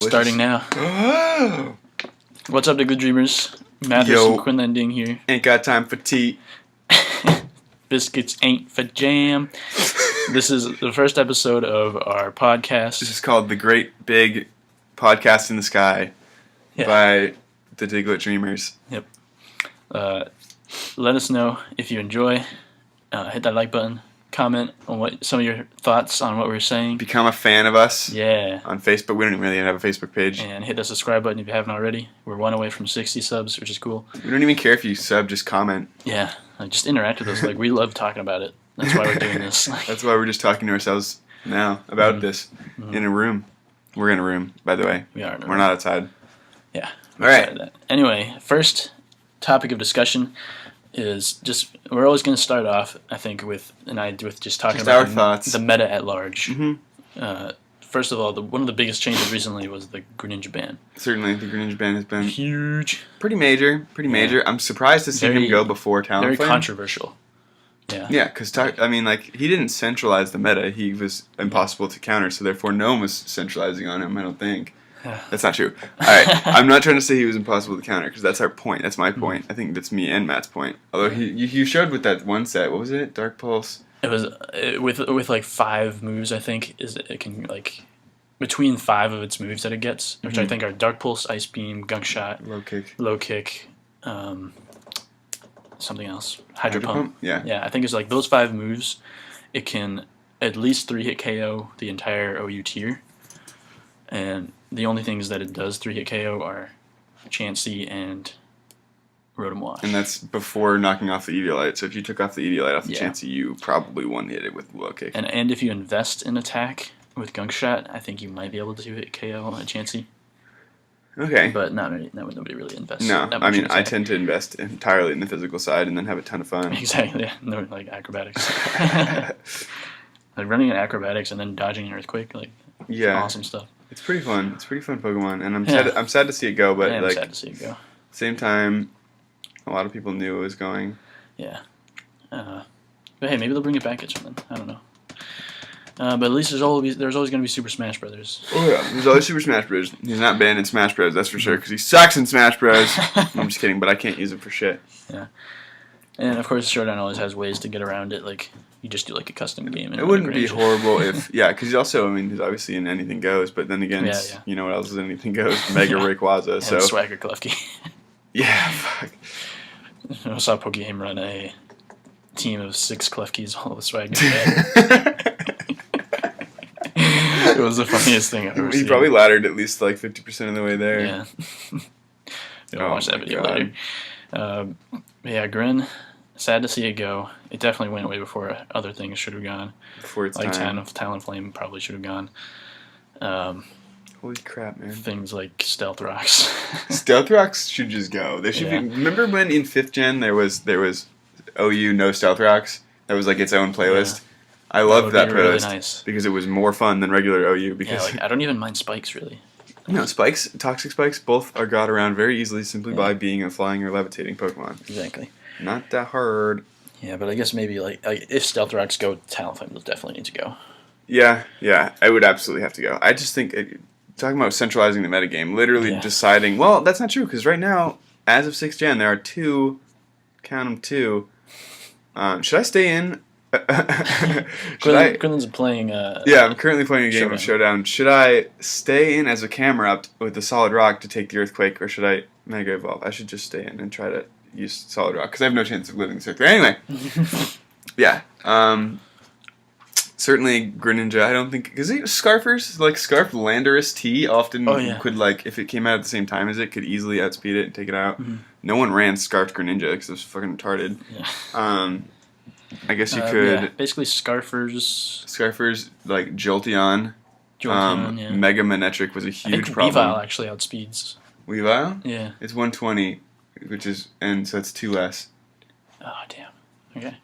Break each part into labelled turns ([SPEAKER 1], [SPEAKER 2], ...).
[SPEAKER 1] Starting now. What's up, Diggletdreamers? Mathis and Quinlan Ding here.
[SPEAKER 2] Ain't got time for tea.
[SPEAKER 1] Biscuits ain't for jam. This is the first episode of our podcast.
[SPEAKER 2] This is called The Great Big Podcast in the Sky by the Diggletdreamers.
[SPEAKER 1] Yep. Let us know if you enjoy. Hit that like button. Comment on what some of your thoughts on what we're saying.
[SPEAKER 2] Become a fan of us.
[SPEAKER 1] Yeah.
[SPEAKER 2] On Facebook. We don't even really have a Facebook page.
[SPEAKER 1] And hit the subscribe button if you haven't already. We're one away from 60 subs, which is cool.
[SPEAKER 2] We don't even care if you sub, just comment.
[SPEAKER 1] Yeah. Just interact with us. Like, we love talking about it. That's why we're doing this.
[SPEAKER 2] That's why we're just talking to ourselves now about this in a room. We're in a room, by the way.
[SPEAKER 1] We are in a room.
[SPEAKER 2] We're not outside.
[SPEAKER 1] Yeah.
[SPEAKER 2] All right.
[SPEAKER 1] Anyway, first topic of discussion is just, we're always going to start off, I think, with just talking about
[SPEAKER 2] our thoughts.
[SPEAKER 1] The meta at large.
[SPEAKER 2] Mm-hmm.
[SPEAKER 1] First of all, one of the biggest changes recently was the Greninja ban.
[SPEAKER 2] Certainly, the Greninja ban has been
[SPEAKER 1] huge.
[SPEAKER 2] Pretty major. I'm surprised to see him go before Talonflame.
[SPEAKER 1] Very controversial. Yeah.
[SPEAKER 2] Yeah, because, he didn't centralize the meta. He was impossible to counter, so therefore no one was centralizing on him, I don't think. That's not true. All right, I'm not trying to say he was impossible to counter, because that's our point. That's my point. I think that's me and Matt's point. Although you showed with that one set, what was it? Dark Pulse?
[SPEAKER 1] It was with like 5 moves, I think. It can, like, between 5 of its moves that it gets, which I think are Dark Pulse, Ice Beam, Gunk Shot, Low Kick, something else. Hydro Pump. Yeah, I think it's like those 5 moves. It can at least 3-hit KO the entire OU tier. And the only things that it does 3-hit KO are Chansey and Rotom Wash.
[SPEAKER 2] And that's before knocking off the Eviolite. So if you took off the Eviolite off the Chansey, you probably one-hit it with Low Kick.
[SPEAKER 1] And if you invest in attack with Gunk Shot, I think you might be able to hit KO on a Chansey.
[SPEAKER 2] Okay.
[SPEAKER 1] But nobody really invests.
[SPEAKER 2] No, I tend to invest entirely in the physical side and then have a ton of fun.
[SPEAKER 1] Exactly, yeah. No, like acrobatics. Like running in acrobatics and then dodging an earthquake, awesome stuff. It's
[SPEAKER 2] pretty fun. It's pretty fun Pokemon, and I'm sad to see it go. But
[SPEAKER 1] I'm sad to see it go.
[SPEAKER 2] Same time, a lot of people knew it was going.
[SPEAKER 1] Yeah. But hey, maybe they'll bring it back at something. I don't know. But at least there's always going to be Super Smash Brothers.
[SPEAKER 2] Oh yeah, there's always Super Smash Bros. He's not banned in Smash Bros. That's for sure, because he sucks in Smash Bros. I'm just kidding, but I can't use him for shit.
[SPEAKER 1] Yeah. And of course, Showdown always has ways to get around it. Like, you just do like a custom game.
[SPEAKER 2] It wouldn't be horrible if, because he's also, he's obviously in Anything Goes, but then again, you know what else is Anything Goes? Mega Rayquaza.
[SPEAKER 1] And Swagger Klefki.
[SPEAKER 2] Yeah, fuck.
[SPEAKER 1] I saw Pokegame run a team of 6 Klefkis all with Swagger. It was the funniest thing I've ever seen.
[SPEAKER 2] He probably laddered at least like 50% of the way there.
[SPEAKER 1] Yeah. We'll watch that video later. Yeah, Gren, sad to see it go. It definitely went way before other things should have gone.
[SPEAKER 2] Before its time.
[SPEAKER 1] Like Talonflame probably should have gone.
[SPEAKER 2] Holy crap, man.
[SPEAKER 1] Things like Stealth Rocks.
[SPEAKER 2] Stealth Rocks should just go. They should be. Remember when in 5th gen there was OU no Stealth Rocks? That was like its own playlist. Yeah. I loved that playlist really nice. Because it was more fun than regular OU. Because
[SPEAKER 1] I don't even mind Spikes really.
[SPEAKER 2] No, Spikes, Toxic Spikes, both are got around very easily simply by being a flying or levitating Pokemon.
[SPEAKER 1] Exactly.
[SPEAKER 2] Not that hard.
[SPEAKER 1] Yeah, but I guess maybe like if Stealth Rocks go, Talonflame will definitely need to go.
[SPEAKER 2] Yeah, I would absolutely have to go. I just think, talking about centralizing the metagame, literally deciding, well, that's not true, because right now, as of 6th gen, there are 2, count them 2. Should I stay in?
[SPEAKER 1] Quinlan's playing.
[SPEAKER 2] I'm currently playing a game of Showdown. Should I stay in as a camera up with the Solid Rock to take the Earthquake, or should I Mega Evolve? I should just stay in and try to use Solid Rock, because I have no chance of living this Earthquake. Anyway, certainly Greninja, I don't think, because Scarfers, like Scarf Landorus T often could, like, if it came out at the same time as it, could easily outspeed it and take it out. No one ran Scarfed Greninja because it was fucking retarded. I guess you could...
[SPEAKER 1] basically Scarfers,
[SPEAKER 2] like Jolteon. Mega Manectric was a huge problem.
[SPEAKER 1] Weavile actually outspeeds.
[SPEAKER 2] Weavile?
[SPEAKER 1] Yeah.
[SPEAKER 2] It's 120, so it's 2 less.
[SPEAKER 1] Oh, damn. Okay.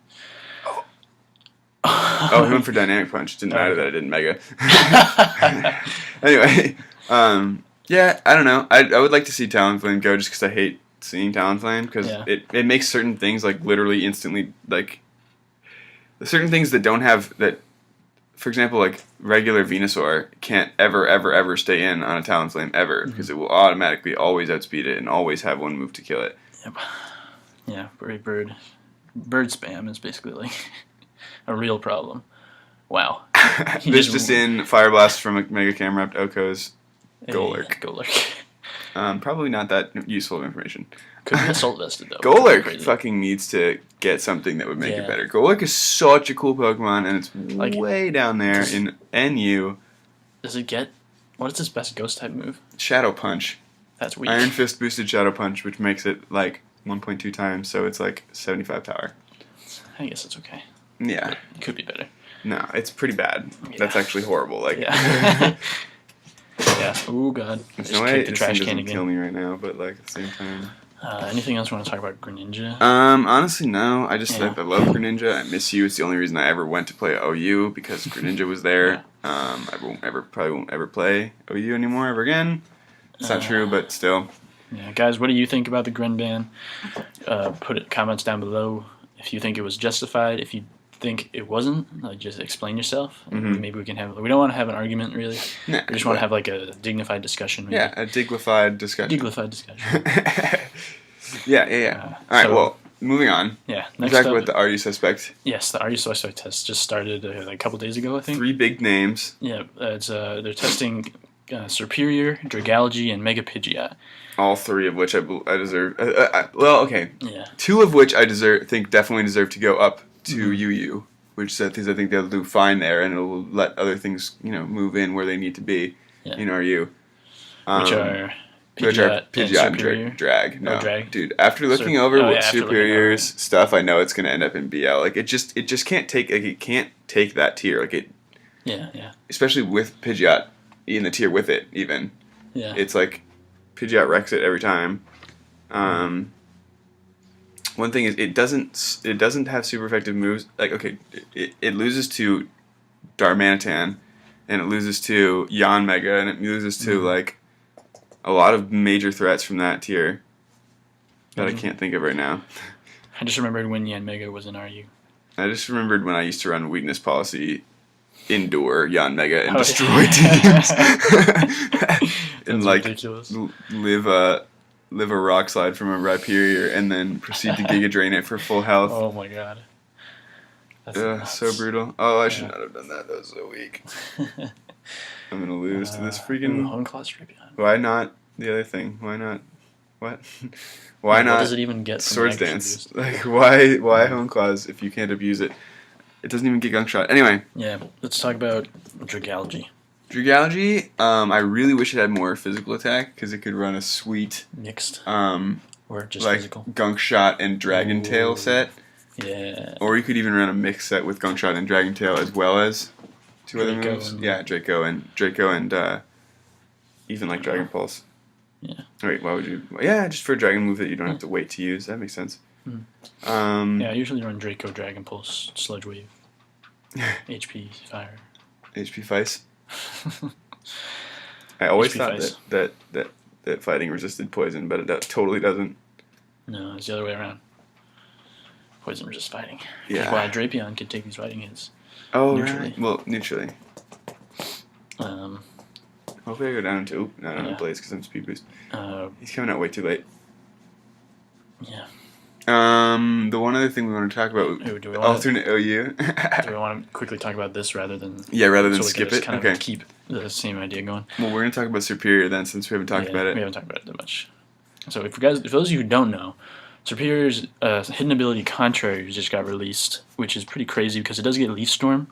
[SPEAKER 2] Oh, he went for Dynamic Punch. Didn't matter that I didn't Mega. Anyway, I don't know. I would like to see Talonflame go just because I hate seeing Talonflame, because it makes certain things like literally instantly, like, certain things that don't have, that for example, like regular Venusaur can't ever stay in on a Talonflame ever because it will automatically always outspeed it and always have one move to kill it.
[SPEAKER 1] Yep. Yeah, bird spam is basically like a real problem. Wow.
[SPEAKER 2] This just in, Fire Blast from a Mega Camera Oko's Golurk. Probably not that useful of information.
[SPEAKER 1] Could be Assault Vested, though.
[SPEAKER 2] Golurk fucking needs to get something that would make it better. Golurk is such a cool Pokemon, and it's like, way down there in NU.
[SPEAKER 1] Does it get... What is its best Ghost-type move?
[SPEAKER 2] Shadow Punch.
[SPEAKER 1] That's weak.
[SPEAKER 2] Iron Fist boosted Shadow Punch, which makes it, like, 1.2 times, so it's, like, 75 power.
[SPEAKER 1] I guess it's okay.
[SPEAKER 2] Yeah.
[SPEAKER 1] But it could be better.
[SPEAKER 2] No, it's pretty bad. Yeah. That's actually horrible. Like,
[SPEAKER 1] yeah. Yeah. Oh God.
[SPEAKER 2] There's no way this thing doesn't kill me right now, but like at the same time.
[SPEAKER 1] Anything else you want to talk about Greninja?
[SPEAKER 2] Honestly, no. I just I love Greninja. I miss you. It's the only reason I ever went to play OU because Greninja was there. I probably won't ever play OU anymore ever again. It's not true, but still.
[SPEAKER 1] Yeah, guys, what do you think about the Gren ban? Put comments down below if you think it was justified. If you think it wasn't, like, just explain yourself. Maybe we can have. We don't want to have an argument, really.
[SPEAKER 2] Nah,
[SPEAKER 1] we just want to have like a dignified discussion. Maybe.
[SPEAKER 2] Yeah, a diglified discussion.
[SPEAKER 1] Diglified discussion.
[SPEAKER 2] yeah. All right. Well, moving on.
[SPEAKER 1] Yeah.
[SPEAKER 2] Next talk about the Are You Suspect?
[SPEAKER 1] Yes, the Are You Suspect test just started like a couple days ago, I think.
[SPEAKER 2] 3 big names.
[SPEAKER 1] Yeah, it's they're testing Serperior, Dragalge, and Mega Pidgeot.
[SPEAKER 2] All 3 of which I deserve. Well, okay.
[SPEAKER 1] Yeah.
[SPEAKER 2] 2 of which I think definitely deserve to go up to UU, which I think they'll do fine there, and it'll let other things, move in where they need to be in RU.
[SPEAKER 1] Which are Pidgeot
[SPEAKER 2] and Drag. No,
[SPEAKER 1] Drag.
[SPEAKER 2] Dude, after looking over Superior's stuff, I know it's going to end up in BL. Like, it just can't take, like, it can't take that tier. Like, it...
[SPEAKER 1] Yeah.
[SPEAKER 2] Especially with Pidgeot in the tier with it, even.
[SPEAKER 1] Yeah.
[SPEAKER 2] It's like, Pidgeot wrecks it every time. One thing is it doesn't have super effective moves. Like, okay, it loses to Darmanitan, and it loses to Yanmega, and it loses to like a lot of major threats from that tier that I can't think of right now.
[SPEAKER 1] I just remembered when Yanmega was in RU.
[SPEAKER 2] I just remembered when I used to run weakness policy, endure Yanmega and destroy teams, and like
[SPEAKER 1] ridiculous.
[SPEAKER 2] live a rock slide from a Rhyperior and then proceed to Giga Drain it for full health.
[SPEAKER 1] Oh my god. That's
[SPEAKER 2] so brutal. Oh, I should not have done that. That was so weak. I'm gonna lose to this freaking... Why not the other thing? Why not... What? Why not...
[SPEAKER 1] What does it even get from
[SPEAKER 2] Swords Dance? Like, why Hone Claws if you can't abuse it? It doesn't even get Gunk Shot. Anyway.
[SPEAKER 1] Yeah, let's talk about Dragalge.
[SPEAKER 2] Dragalge, I really wish it had more physical attack because it could run a sweet
[SPEAKER 1] mixed or just
[SPEAKER 2] like
[SPEAKER 1] physical
[SPEAKER 2] Gunk Shot and Dragon Tail set.
[SPEAKER 1] Yeah.
[SPEAKER 2] Or you could even run a mix set with Gunk Shot and Dragon Tail as well as 2 other moves. Yeah, Draco and even like Dragon Pulse.
[SPEAKER 1] Yeah.
[SPEAKER 2] Wait, why would you? Yeah, just for a Dragon move that you don't have to wait to use. That makes sense.
[SPEAKER 1] Yeah, I usually run Draco, Dragon Pulse, Sludge Wave, HP Fire.
[SPEAKER 2] HP Vice. I always thought that fighting resisted poison, but it totally doesn't.
[SPEAKER 1] No, it's the other way around. Poison resists fighting.
[SPEAKER 2] Yeah.
[SPEAKER 1] Why Drapion could take these fighting hits.
[SPEAKER 2] Oh, neutrally. Right. Well, neutrally. Hopefully I go down into... Not on Blaze because I'm speed boost. He's coming out way too late.
[SPEAKER 1] Yeah.
[SPEAKER 2] The one other thing we want to talk about...
[SPEAKER 1] Do we
[SPEAKER 2] alternate OU.
[SPEAKER 1] Do we want to quickly talk about this rather than...
[SPEAKER 2] Yeah, rather than skip it?
[SPEAKER 1] Kind of keep the same idea going.
[SPEAKER 2] Well, we're going to talk about Serperior then since we haven't talked about it.
[SPEAKER 1] We haven't talked about it that much. So if those of you who don't know, Serperior's hidden ability Contrary just got released, which is pretty crazy because it does get Leaf Storm.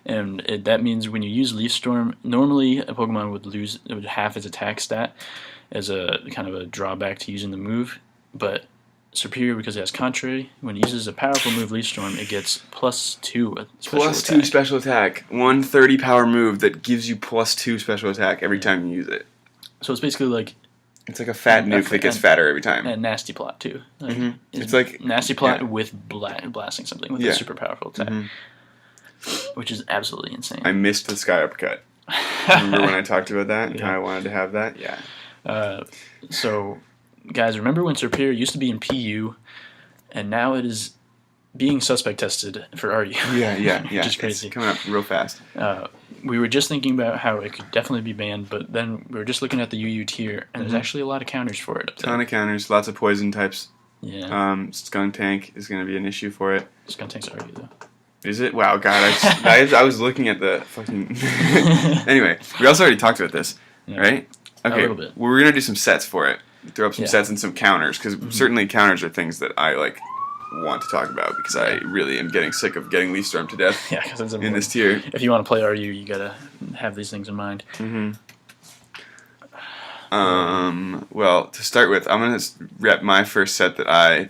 [SPEAKER 1] And that means when you use Leaf Storm, normally a Pokemon would lose half its attack stat as a kind of a drawback to using the move. But Serperior, because it has Contrary, when it uses a powerful move, Leaf Storm, it gets +2 special attack.
[SPEAKER 2] +2 special attack. 130 power move that gives you +2 special attack every time you use it.
[SPEAKER 1] So it's basically like...
[SPEAKER 2] It's like a fat nuke that gets fatter every time.
[SPEAKER 1] And Nasty Plot, too. Like,
[SPEAKER 2] it's like...
[SPEAKER 1] Nasty Plot with blasting something with a super powerful attack. Which is absolutely insane.
[SPEAKER 2] I missed the Sky Uppercut. Remember when I talked about that and how I wanted to have that? Yeah.
[SPEAKER 1] So, guys, remember when Serperior used to be in PU, and now it is being suspect tested for RU.
[SPEAKER 2] Yeah.
[SPEAKER 1] Which is crazy.
[SPEAKER 2] It's coming up real fast.
[SPEAKER 1] We were just thinking about how it could definitely be banned, but then we were just looking at the UU tier, and there's actually a lot of counters for it.
[SPEAKER 2] Ton of counters, lots of poison types.
[SPEAKER 1] Yeah.
[SPEAKER 2] Skunk Tank is going to be an issue for it.
[SPEAKER 1] Skunk Tank's RU, though.
[SPEAKER 2] Is it? Wow, God, I was looking at the fucking... Anyway, we also already talked about this, right? Okay,
[SPEAKER 1] a little bit.
[SPEAKER 2] We're going to do some sets for it. Throw up some sets and some counters, because certainly counters are things that I, like, want to talk about, because I really am getting sick of getting Leaf Storm to death in this tier.
[SPEAKER 1] If you want to play RU, you got to have these things in mind.
[SPEAKER 2] Well, to start with, I'm going to rep my first set that I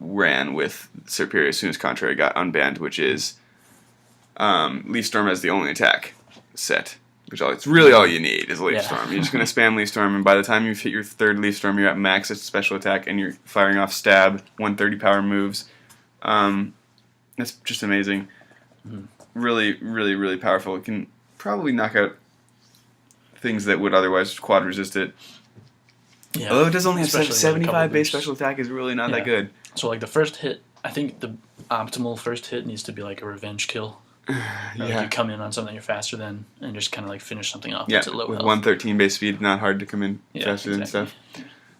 [SPEAKER 2] ran with Serperior as soon as Contrary got unbanned, which is Leaf Storm as the only attack set. Which it's really all you need is Leaf Storm. You're just going to spam Leaf Storm, and by the time you've hit your third Leaf Storm, you're at max special attack, and you're firing off stab, 130 power moves. That's just amazing. Really, really, really powerful. It can probably knock out things that would otherwise quad resist it.
[SPEAKER 1] Yeah.
[SPEAKER 2] Although it does only have
[SPEAKER 1] Especially
[SPEAKER 2] 75 base special attack, is really not that good.
[SPEAKER 1] So like the first hit, I think the optimal first hit needs to be like a revenge kill. Like you come in on something you're faster than and just kind of like finish something off that's at low
[SPEAKER 2] with
[SPEAKER 1] health.
[SPEAKER 2] 113 base speed, not hard to come in faster than stuff.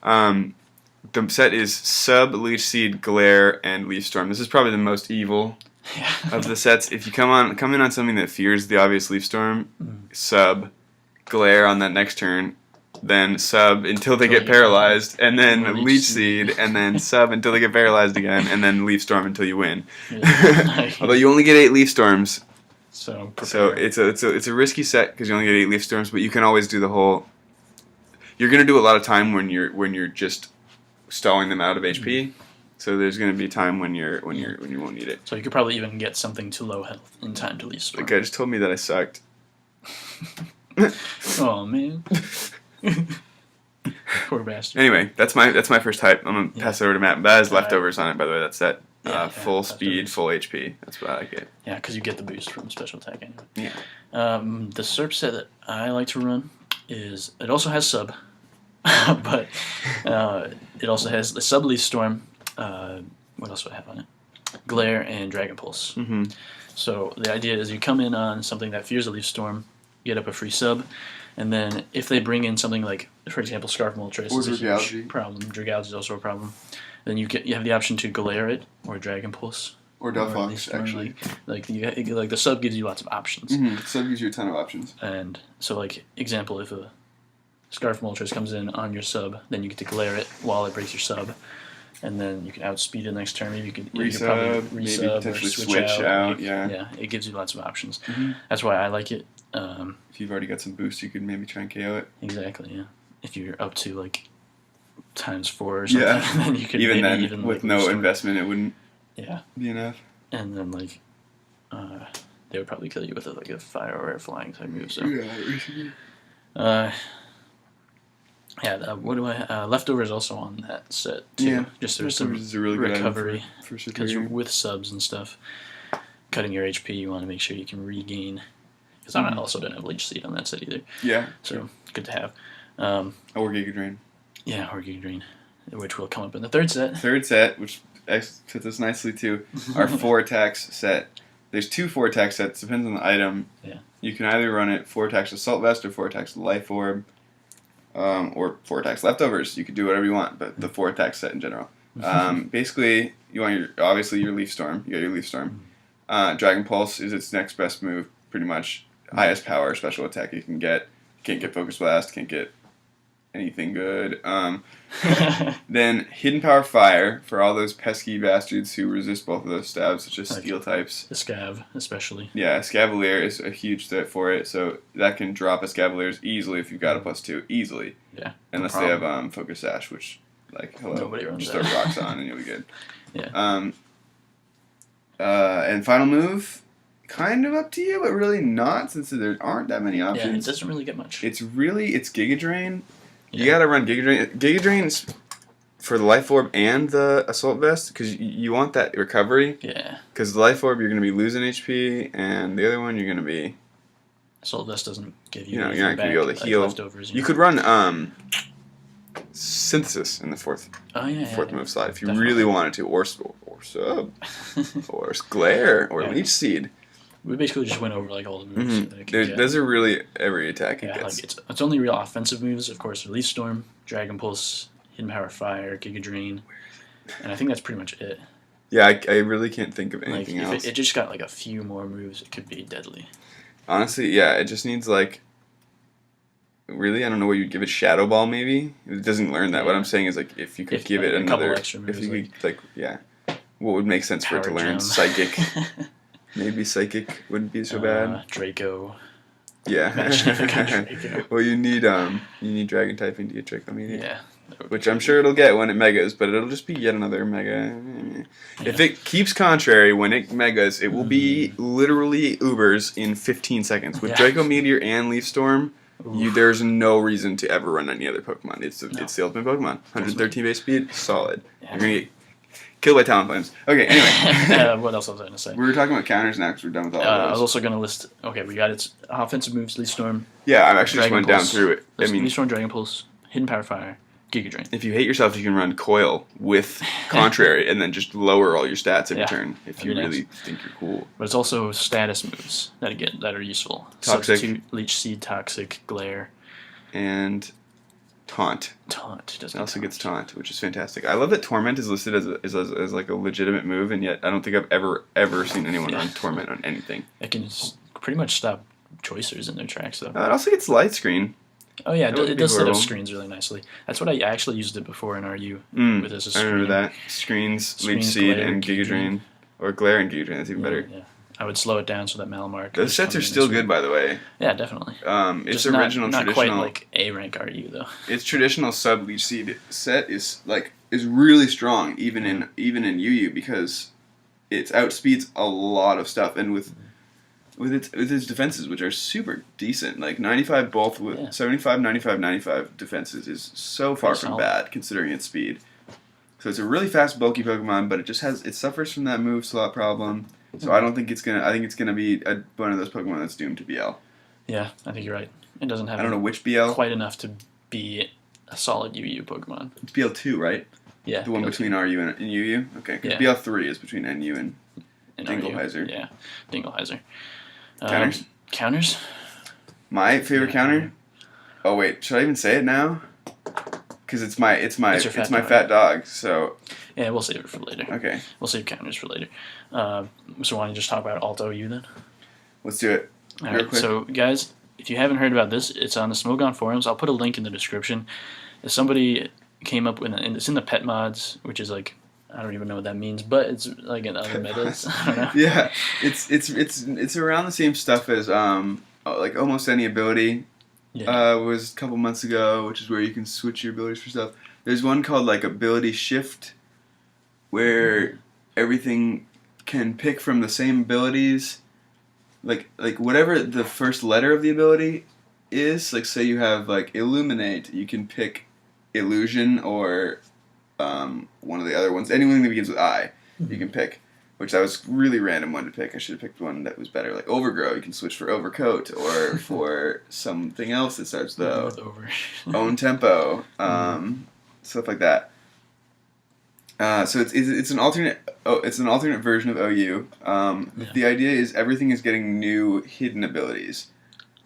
[SPEAKER 2] The set is Sub, Leech Seed, Glare, and Leaf Storm. This is probably the most evil of the sets. If you come in on something that fears the obvious Leaf Storm, Sub, Glare on that next turn, then Sub until they get paralyzed, and then Leech Seed, and then Sub until they get paralyzed again, and then Leaf Storm until you win. Although you only get 8 Leaf Storms, so it's a risky set because you only get 8 Leaf Storms, but you can always do the whole. You're gonna do a lot of time when you're just stalling them out of HP. So there's gonna be time when you won't need it.
[SPEAKER 1] So you could probably even get something to low health in time to Leaf Storm.
[SPEAKER 2] The guy just told me that I sucked.
[SPEAKER 1] Oh man. Poor bastard.
[SPEAKER 2] Anyway, that's my first type. I'm gonna pass it over to Matt. That has leftovers on it, by the way. That's that full speed, full HP. That's what I get.
[SPEAKER 1] Yeah, because you get the boost from special attack anyway.
[SPEAKER 2] Yeah.
[SPEAKER 1] The Serp set that I like to run is it also has Sub, but it also has the Sub Leaf Storm. What else do I have on it? Glare and Dragon Pulse. So the idea is you come in on something that fears a Leaf Storm, get up a free Sub. And then if they bring in something like, for example, Scarf Moltres is a huge problem. Dragalge is also a problem. Then you have the option to Glare it or Dragon Pulse.
[SPEAKER 2] Or Delphox, actually.
[SPEAKER 1] Like the Sub gives you lots of options.
[SPEAKER 2] Sub gives you a ton of options.
[SPEAKER 1] And so, like, example, if a Scarf Moltres comes in on your Sub, then you get to Glare it while it breaks your Sub. And then you can outspeed it next turn. Maybe you could probably
[SPEAKER 2] maybe potentially switch out.
[SPEAKER 1] Yeah, it gives you lots of options. That's why I like it.
[SPEAKER 2] If you've already got some boost, you could maybe try and KO it.
[SPEAKER 1] Exactly, yeah. If you're up to like ×4 or something, then you could even
[SPEAKER 2] with no investment, it wouldn't be enough.
[SPEAKER 1] And then like they would probably kill you with like a fire or a flying type move. So what do I leftovers also on that set too.
[SPEAKER 2] Yeah,
[SPEAKER 1] just there's some
[SPEAKER 2] really
[SPEAKER 1] recovery
[SPEAKER 2] because
[SPEAKER 1] with subs and stuff. Cutting your HP, you want to make sure you can regain. Because I also don't have Leech Seed on that set either.
[SPEAKER 2] Yeah.
[SPEAKER 1] So, good to have.
[SPEAKER 2] Or Giga Drain.
[SPEAKER 1] Yeah, or Giga Drain, which will come up in the third set.
[SPEAKER 2] Third set, which fits us nicely too, our 4 attacks set. There's 2 4 attack sets, depends on the item.
[SPEAKER 1] Yeah.
[SPEAKER 2] You can either run it 4 attacks Assault Vest or 4 attacks Life Orb, or 4 attacks Leftovers. You could do whatever you want, but the 4 attack set in general. Basically, you want obviously your Leaf Storm. You got your Leaf Storm. Dragon Pulse is its next best move, pretty much. Highest power special attack you can get. Can't get Focus Blast, can't get anything good. Then Hidden Power Fire for all those pesky bastards who resist both of those stabs, such as Steel types.
[SPEAKER 1] The Scav, especially.
[SPEAKER 2] Yeah, Scavalier is a huge threat for it, so that can drop a Scavaliers easily if you've got a +2. Easily.
[SPEAKER 1] Yeah.
[SPEAKER 2] Unless they have Focus Sash, which, like, hello.
[SPEAKER 1] Nobody runs
[SPEAKER 2] just
[SPEAKER 1] that.
[SPEAKER 2] throw rocks on and you'll be good.
[SPEAKER 1] Yeah.
[SPEAKER 2] And final move, kind of up to you, but really not, since there aren't that many options.
[SPEAKER 1] Yeah, it doesn't really get much.
[SPEAKER 2] It's Giga Drain. You gotta run Giga Drain. Giga Drain's for the Life Orb and the Assault Vest, because you want that recovery.
[SPEAKER 1] Yeah.
[SPEAKER 2] Because the Life Orb, you're gonna be losing HP, and the other one, you're gonna be...
[SPEAKER 1] Assault Vest doesn't give you
[SPEAKER 2] you're not gonna be able to
[SPEAKER 1] like
[SPEAKER 2] heal.
[SPEAKER 1] leftovers.
[SPEAKER 2] You could run Synthesis in the fourth move slot if you
[SPEAKER 1] definitely.
[SPEAKER 2] really wanted to, or sub, or glare, or leech seed.
[SPEAKER 1] We basically just went over like all the moves.
[SPEAKER 2] Mm-hmm. Those are really every attack it gets.
[SPEAKER 1] Like it's only real offensive moves, of course. Leaf Storm, Dragon Pulse, Hidden Power Fire, Giga Drain, and I think that's pretty much it.
[SPEAKER 2] Yeah, I really can't think of anything else.
[SPEAKER 1] It just got like a few more moves, it could be deadly.
[SPEAKER 2] Honestly, yeah, it just needs like. Really, I don't know what you'd give it. Shadow Ball, maybe. It doesn't learn that. What I'm saying is like if you could give it another,
[SPEAKER 1] couple extra moves,
[SPEAKER 2] if you could what would make sense for it to learn?
[SPEAKER 1] Gem.
[SPEAKER 2] Psychic. Maybe Psychic wouldn't be so bad.
[SPEAKER 1] Draco.
[SPEAKER 2] Yeah.
[SPEAKER 1] Draco.
[SPEAKER 2] Well, you need Dragon typing to get Draco Meteor.
[SPEAKER 1] Yeah.
[SPEAKER 2] Which I'm sure it'll get when it megas, but it'll just be yet another mega. Yeah. If it keeps contrary when it megas, it will be literally Ubers in 15 seconds. With Draco Meteor and Leaf Storm, there's no reason to ever run any other Pokemon. It's the ultimate Pokemon. 113 base speed, solid. Yeah. You're going to get killed by Talonflames. Okay, anyway.
[SPEAKER 1] What else was I going to say?
[SPEAKER 2] We were talking about counters now because we're done with all of those.
[SPEAKER 1] I was also going to list... Okay, we got its offensive moves, Leaf Storm.
[SPEAKER 2] Yeah, I actually just went down through it.
[SPEAKER 1] Leaf Storm, Dragon Pulse, Hidden Power Fire, Giga Drain.
[SPEAKER 2] If you hate yourself, you can run Coil with Contrary and then just lower all your stats every turn if you really think you're cool.
[SPEAKER 1] But it's also status moves that are useful.
[SPEAKER 2] Toxic.
[SPEAKER 1] Substitute, Leech Seed, Toxic, Glare.
[SPEAKER 2] And Taunt. It also gets Taunt, which is fantastic. I love that Torment is listed as like a legitimate move, and yet I don't think I've ever seen anyone run Torment on anything.
[SPEAKER 1] It can pretty much stop Choicers in their tracks, though.
[SPEAKER 2] It also gets Light Screen.
[SPEAKER 1] Oh yeah, it does set up screens really nicely. That's what I actually used it before in RU with as a screen.
[SPEAKER 2] I remember that. Screens, Leech Seed, and Giga Drain. Or Glare and Giga Drain, that's even better.
[SPEAKER 1] Yeah. I would slow it down so that Malamar...
[SPEAKER 2] Those sets are still good, by the way.
[SPEAKER 1] Yeah, definitely.
[SPEAKER 2] Its original
[SPEAKER 1] not
[SPEAKER 2] traditional...
[SPEAKER 1] Not quite like A rank RU, though.
[SPEAKER 2] Its traditional sub Leech Seed set is really strong, even in UU, because it outspeeds a lot of stuff, and with its defenses, which are super decent, like 95 both with 75, 95, 95 defenses is so far from bad considering its speed. So it's a really fast, bulky Pokemon, but it suffers from that move slot problem. So I think it's gonna be one of those Pokemon that's doomed to BL.
[SPEAKER 1] Yeah, I think you're right. It doesn't have.
[SPEAKER 2] I don't know which BL.
[SPEAKER 1] Quite enough to be a solid UU Pokemon.
[SPEAKER 2] It's BL2, right?
[SPEAKER 1] Yeah.
[SPEAKER 2] The one between RU and UU. Okay, because BL3 is between NU and Dingleheiser.
[SPEAKER 1] Yeah, Dingleheiser.
[SPEAKER 2] Counters? My favorite counter? Oh wait, should I even say it now? Because it's my fat dog. So
[SPEAKER 1] yeah, we'll save it for later.
[SPEAKER 2] Okay,
[SPEAKER 1] we'll save counters for later. So why don't you just talk about Alt OU then?
[SPEAKER 2] Let's do it.
[SPEAKER 1] All right. So guys, if you haven't heard about this, it's on the Smogon forums. I'll put a link in the description. If somebody came up with and it's in the pet mods, which is like. I don't even know what that means, but it's like in other metas. I don't know.
[SPEAKER 2] Yeah, it's around the same stuff as like almost any ability was a couple months ago, which is where you can switch your abilities for stuff. There's one called like Ability Shift, where everything can pick from the same abilities, like whatever the first letter of the ability is. Like say you have like Illuminate, you can pick Illusion or one of the other ones. Anything that begins with I, you can pick. Which that was really random one to pick. I should have picked one that was better. Like Overgrow, you can switch for Overcoat, or for something else that starts with
[SPEAKER 1] over.
[SPEAKER 2] Own Tempo, stuff like that. So it's an alternate. It's an alternate version of OU. The idea is everything is getting new hidden abilities,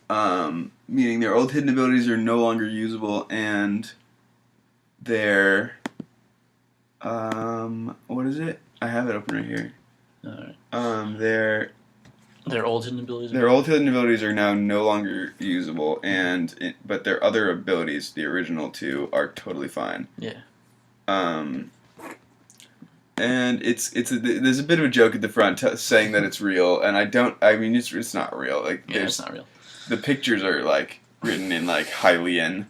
[SPEAKER 2] meaning their old hidden abilities are no longer usable, and their what is it? I have it open right here.
[SPEAKER 1] Alright. Their old hidden abilities.
[SPEAKER 2] Their old hidden abilities are now no longer usable, but their other abilities, the original two, are totally fine.
[SPEAKER 1] Yeah.
[SPEAKER 2] And there's a bit of a joke at the front saying that it's real, and I mean it's not real. Like
[SPEAKER 1] it's not real.
[SPEAKER 2] The pictures are like written in like Hylian,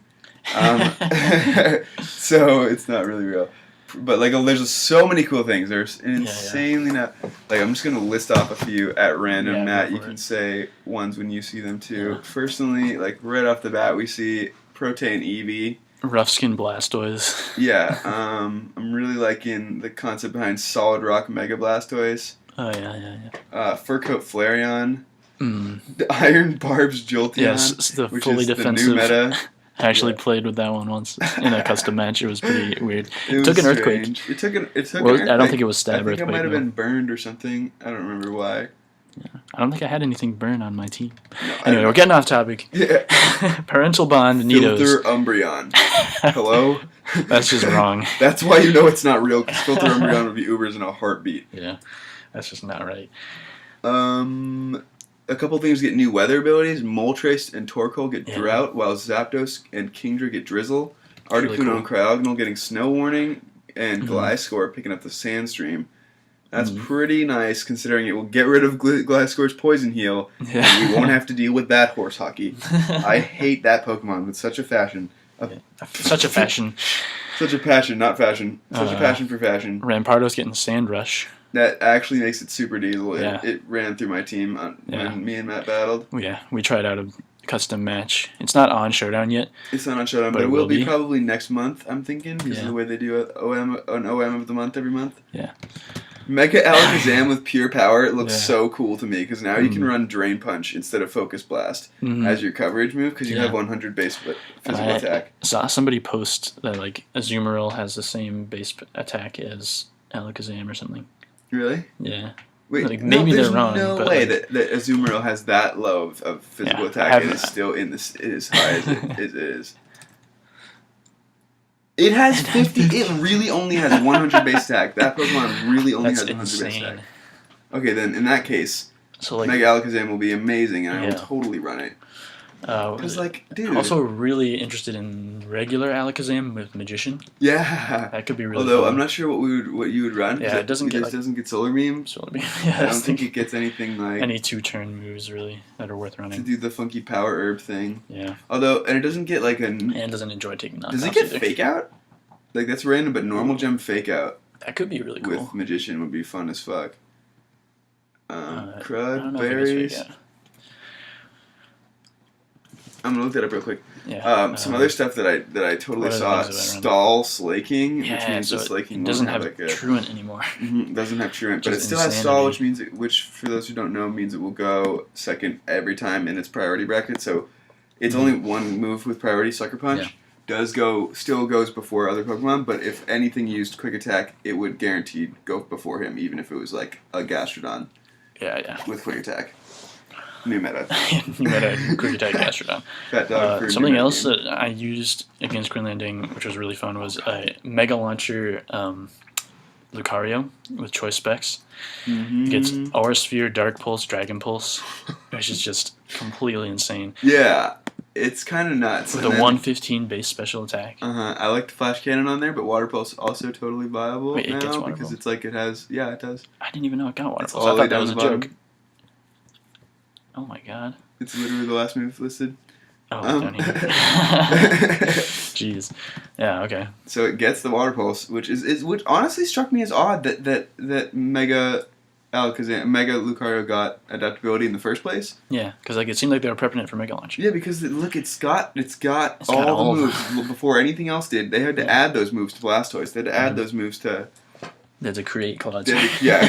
[SPEAKER 2] so it's not really real. But like there's just so many cool things. There's insanely not like I'm just gonna list off a few at random. Yeah, Matt, you can say ones when you see them too. Yeah. Personally, like right off the bat, we see Protein Eevee.
[SPEAKER 1] Rough Skin Blastoise.
[SPEAKER 2] Yeah, I'm really liking the concept behind Solid Rock Mega Blastoise.
[SPEAKER 1] Oh yeah.
[SPEAKER 2] Fur Coat Flareon. The Iron Barbs Jolteon.
[SPEAKER 1] Yes, the
[SPEAKER 2] which
[SPEAKER 1] fully
[SPEAKER 2] is
[SPEAKER 1] defensive.
[SPEAKER 2] the new meta.
[SPEAKER 1] I actually played with that one once in a custom match. It was pretty weird.
[SPEAKER 2] It
[SPEAKER 1] took an
[SPEAKER 2] strange.
[SPEAKER 1] earthquake.
[SPEAKER 2] It took an
[SPEAKER 1] Well,
[SPEAKER 2] earthquake.
[SPEAKER 1] I don't think it was stab
[SPEAKER 2] I think
[SPEAKER 1] earthquake.
[SPEAKER 2] I might have
[SPEAKER 1] no.
[SPEAKER 2] been burned or something. I don't remember why.
[SPEAKER 1] Yeah. I don't think I had anything burn on my team.
[SPEAKER 2] No,
[SPEAKER 1] anyway, we're getting off topic.
[SPEAKER 2] Yeah.
[SPEAKER 1] Parental bond, Nidos.
[SPEAKER 2] Filter Umbreon. Hello?
[SPEAKER 1] That's just wrong.
[SPEAKER 2] That's why you know it's not real, because Filter Umbreon would be Ubers in a heartbeat.
[SPEAKER 1] Yeah, that's just not right.
[SPEAKER 2] A couple things get new weather abilities. Moltres and Torkoal get
[SPEAKER 1] Yeah.
[SPEAKER 2] Drought, while Zapdos and Kingdra get Drizzle. Articuno
[SPEAKER 1] really cool.
[SPEAKER 2] and Cryogonal getting Snow Warning, and Gliscor picking up the Sandstream. That's pretty nice, considering it will get rid of Gliscor's Poison Heal, and we won't have to deal with that horse hockey. I hate that Pokemon with such a fashion.
[SPEAKER 1] Such a fashion.
[SPEAKER 2] Such a passion, not fashion. Such a passion for fashion.
[SPEAKER 1] Rampardo's getting Sand Rush.
[SPEAKER 2] That actually makes it super diesel.
[SPEAKER 1] Yeah.
[SPEAKER 2] It ran through my team when me and Matt battled.
[SPEAKER 1] Yeah, we tried out a custom match. It's not on Showdown yet.
[SPEAKER 2] It's not on Showdown, but it will be probably next month, I'm thinking, because of the way they do an OM of the month every month.
[SPEAKER 1] Yeah.
[SPEAKER 2] Mega Alakazam with pure power looks so cool to me, because now you can run Drain Punch instead of Focus Blast as your coverage move, because you have 100 base physical attack.
[SPEAKER 1] I saw somebody post that like Azumarill has the same base attack as Alakazam or something.
[SPEAKER 2] Really?
[SPEAKER 1] Yeah.
[SPEAKER 2] Wait,
[SPEAKER 1] like, maybe they're wrong.
[SPEAKER 2] There's no way that Azumarill has that low of physical attack and is still in this as high as it is. It has 50. It really only has 100 base attack. That Pokemon really only has 100
[SPEAKER 1] insane.
[SPEAKER 2] base attack. Okay, then in that case,
[SPEAKER 1] so like
[SPEAKER 2] Mega Alakazam will be amazing, and I will totally run it. Because, dude.
[SPEAKER 1] I'm also really interested in regular Alakazam with Magician.
[SPEAKER 2] Yeah.
[SPEAKER 1] That could be really
[SPEAKER 2] Although,
[SPEAKER 1] fun.
[SPEAKER 2] I'm not sure what you would run.
[SPEAKER 1] Yeah, it doesn't get
[SPEAKER 2] Solar Beam.
[SPEAKER 1] Solar Beam.
[SPEAKER 2] I don't think it gets anything like...
[SPEAKER 1] Any 2-turn moves, really, that are worth
[SPEAKER 2] to
[SPEAKER 1] running.
[SPEAKER 2] do the funky Power Herb thing.
[SPEAKER 1] Yeah.
[SPEAKER 2] Although, and it doesn't get like
[SPEAKER 1] And doesn't enjoy taking knockouts.
[SPEAKER 2] Does it get
[SPEAKER 1] either.
[SPEAKER 2] Fake Out? Like, that's random, but normal gem Fake Out
[SPEAKER 1] That could be really cool.
[SPEAKER 2] with Magician would be fun as fuck.
[SPEAKER 1] I
[SPEAKER 2] Crud,
[SPEAKER 1] don't know if it gets
[SPEAKER 2] Berries...
[SPEAKER 1] Fake Out.
[SPEAKER 2] I'm gonna look that up real quick.
[SPEAKER 1] Yeah.
[SPEAKER 2] Some other stuff that I totally saw: Stall Slaking, which means
[SPEAKER 1] so
[SPEAKER 2] the Slaking
[SPEAKER 1] it doesn't
[SPEAKER 2] won't
[SPEAKER 1] have
[SPEAKER 2] like a
[SPEAKER 1] Truant anymore.
[SPEAKER 2] Doesn't have Truant, but it
[SPEAKER 1] Just
[SPEAKER 2] still has
[SPEAKER 1] insanity.
[SPEAKER 2] Stall, which for those who don't know means it will go second every time in its priority bracket. So it's only one move with priority. Sucker Punch still goes before other Pokemon, but if anything used Quick Attack, it would guaranteed go before him, even if it was like a Gastrodon.
[SPEAKER 1] Yeah.
[SPEAKER 2] With Quick Attack. New meta.
[SPEAKER 1] New meta, Quick Attack Gastrodon.
[SPEAKER 2] Fat dog for
[SPEAKER 1] Something
[SPEAKER 2] new meta
[SPEAKER 1] else
[SPEAKER 2] game.
[SPEAKER 1] that I used against Green Landing, which was really fun, was a Mega Launcher Lucario with choice specs. It gets Aura Sphere, Dark Pulse, Dragon Pulse, which is just completely insane.
[SPEAKER 2] Yeah, it's kind of nuts.
[SPEAKER 1] With a 115 base special attack.
[SPEAKER 2] I like the Flash Cannon on there, but Water Pulse also totally viable
[SPEAKER 1] Wait, it gets
[SPEAKER 2] now
[SPEAKER 1] Water
[SPEAKER 2] because
[SPEAKER 1] Pulse?
[SPEAKER 2] it's like it has. Yeah, it does.
[SPEAKER 1] I didn't even know it got Water
[SPEAKER 2] It's
[SPEAKER 1] Pulse.
[SPEAKER 2] all
[SPEAKER 1] I
[SPEAKER 2] the way
[SPEAKER 1] thought that
[SPEAKER 2] down
[SPEAKER 1] was a
[SPEAKER 2] the bottom.
[SPEAKER 1] joke. Oh my god.
[SPEAKER 2] It's literally the last move listed.
[SPEAKER 1] Oh, down here. Jeez. Yeah, okay.
[SPEAKER 2] So it gets the Water Pulse, which which honestly struck me as odd that Mega Alakazam, Mega Lucario got adaptability in the first place.
[SPEAKER 1] Yeah, because like it seemed like they were prepping it for Mega Launch.
[SPEAKER 2] Yeah, because look, it's got all the moves before anything else did. They had to add those moves to Blastoise. They had to add those moves to.
[SPEAKER 1] They had to create Clouds.
[SPEAKER 2] Yeah.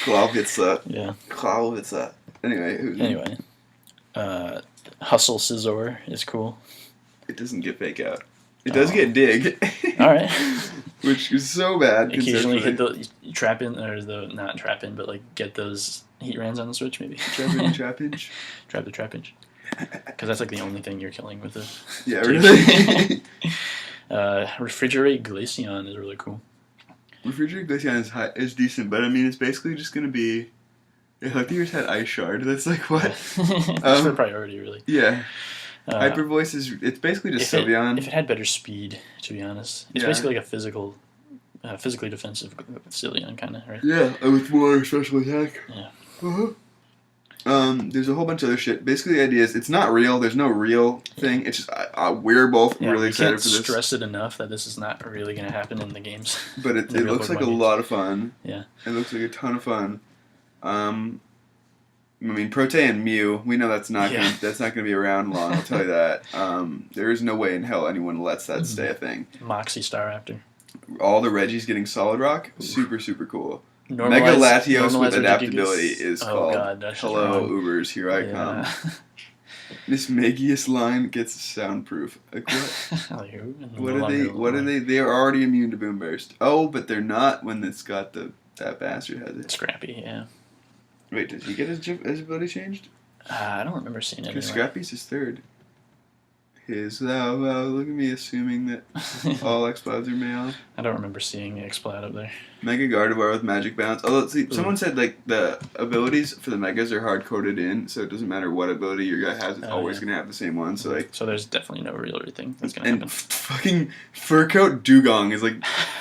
[SPEAKER 2] Klauwitza.
[SPEAKER 1] Yeah.
[SPEAKER 2] Klauwitza. Anyway.
[SPEAKER 1] Hustle Scizor is cool.
[SPEAKER 2] It doesn't get Fake Out. It does get Dig.
[SPEAKER 1] Alright.
[SPEAKER 2] Which is so bad.
[SPEAKER 1] Occasionally hit you trap in, or not trap in, but like get those Heat Rans on the Switch maybe.
[SPEAKER 2] Trapinch.
[SPEAKER 1] Trap the Trapinch. Because that's like the only thing you're killing with it.
[SPEAKER 2] Yeah, really.
[SPEAKER 1] Refrigerate Glaceon is really cool.
[SPEAKER 2] Refrigerate Glaceon is decent, but I mean, it's basically just going to be... Yeah, Hookiever's had Ice Shard. That's like, what?
[SPEAKER 1] It's for priority, really.
[SPEAKER 2] Yeah. Hyper Voice it's basically just Sylveon.
[SPEAKER 1] If it had better speed, to be honest. It's basically like a physically defensive Sylveon, kind of, right?
[SPEAKER 2] Yeah, with more special attack.
[SPEAKER 1] Yeah.
[SPEAKER 2] There's a whole bunch of other shit. Basically, the idea is it's not real. There's no real thing. It's just we're both really excited for this.
[SPEAKER 1] Can't stress it enough that this is not really going to happen in the games.
[SPEAKER 2] But it looks like a lot of fun.
[SPEAKER 1] Yeah.
[SPEAKER 2] It looks like a ton of fun. I mean, Protea and Mew, we know that's not gonna be around long. I'll tell you that. There is no way in hell anyone lets that stay a thing.
[SPEAKER 1] Moxie Staraptor.
[SPEAKER 2] All the Reggies getting Solid Rock, super cool.
[SPEAKER 1] Mega
[SPEAKER 2] Latios with adaptability is called
[SPEAKER 1] God,
[SPEAKER 2] Hello Ubers, here I come. This Magius line gets soundproof. Like what? What are they? They are already immune to Boom Burst. Oh, but they're not when it's got that bastard has it.
[SPEAKER 1] Scrappy, yeah.
[SPEAKER 2] Wait, did he get his ability changed?
[SPEAKER 1] I don't remember seeing it.
[SPEAKER 2] Because Scrappy's his third. Look at me assuming that all Explods are male.
[SPEAKER 1] I don't remember seeing Explode up there.
[SPEAKER 2] Mega Gardevoir with Magic Bounce. Although, someone said like the abilities for the Megas are hard coded in, so it doesn't matter what ability your guy has, it's always going to have the same one. So
[SPEAKER 1] there's definitely no real thing that's going to happen.
[SPEAKER 2] And fucking Fur Coat Dugong is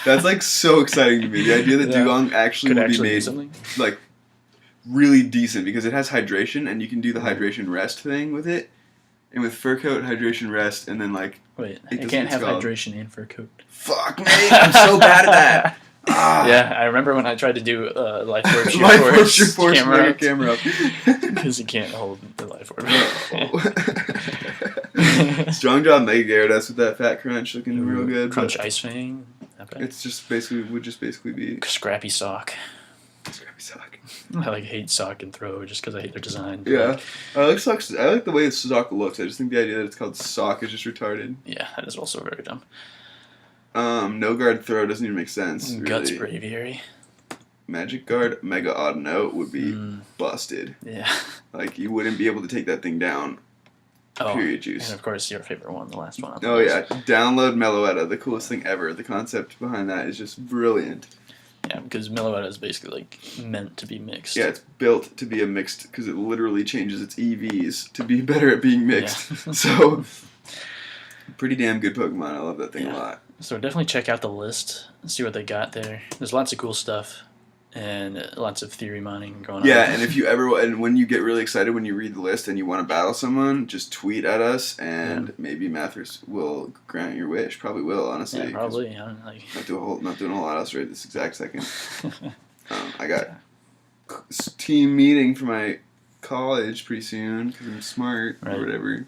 [SPEAKER 2] that's like so exciting to me. The idea that Dugong actually would be made like really decent because it has hydration and you can do the hydration rest thing with it. And with Fur Coat, Hydration Rest, and then
[SPEAKER 1] Wait, it can't have hydration and Fur Coat.
[SPEAKER 2] Fuck me, I'm so bad at that.
[SPEAKER 1] Yeah, I remember when I tried to do Life Orb Sheer Force camera up. Because you can't hold the Life Orb.
[SPEAKER 2] Strong Jaw Mega Gyarados with that Fat Crunch looking real good.
[SPEAKER 1] Crunch Ice Fang.
[SPEAKER 2] It's would just basically be
[SPEAKER 1] Scrappy Sock.
[SPEAKER 2] Scrappy Sock.
[SPEAKER 1] I hate Sock and Throw just because I hate their design.
[SPEAKER 2] Yeah, I like Sock. I like the way Sock looks. I just think the idea that it's called Sock is just retarded.
[SPEAKER 1] Yeah, that is also very dumb.
[SPEAKER 2] No Guard Throw doesn't even make sense.
[SPEAKER 1] Guts
[SPEAKER 2] really.
[SPEAKER 1] Braviary.
[SPEAKER 2] Magic Guard Mega Odd Note would be busted.
[SPEAKER 1] Yeah.
[SPEAKER 2] You wouldn't be able to take that thing down. Period juice.
[SPEAKER 1] And of course your favorite one, the last one.
[SPEAKER 2] Oh yeah, download Meloetta, the coolest thing ever. The concept behind that is just brilliant.
[SPEAKER 1] Yeah, because Meloetta is basically meant to be mixed.
[SPEAKER 2] Yeah, it's built to be a mixed because it literally changes its EVs to be better at being mixed. Yeah. So, pretty damn good Pokemon. I love that thing a lot.
[SPEAKER 1] So definitely check out the list and see what they got there. There's lots of cool stuff and lots of theory mining going on.
[SPEAKER 2] Yeah, and if you when you get really excited when you read the list and you want to battle someone, just tweet at us and maybe Mathers will grant your wish. Probably will, honestly.
[SPEAKER 1] Yeah, probably.
[SPEAKER 2] Not doing a whole lot else right this exact second. I got team meeting for my college pretty soon because I'm smart or whatever.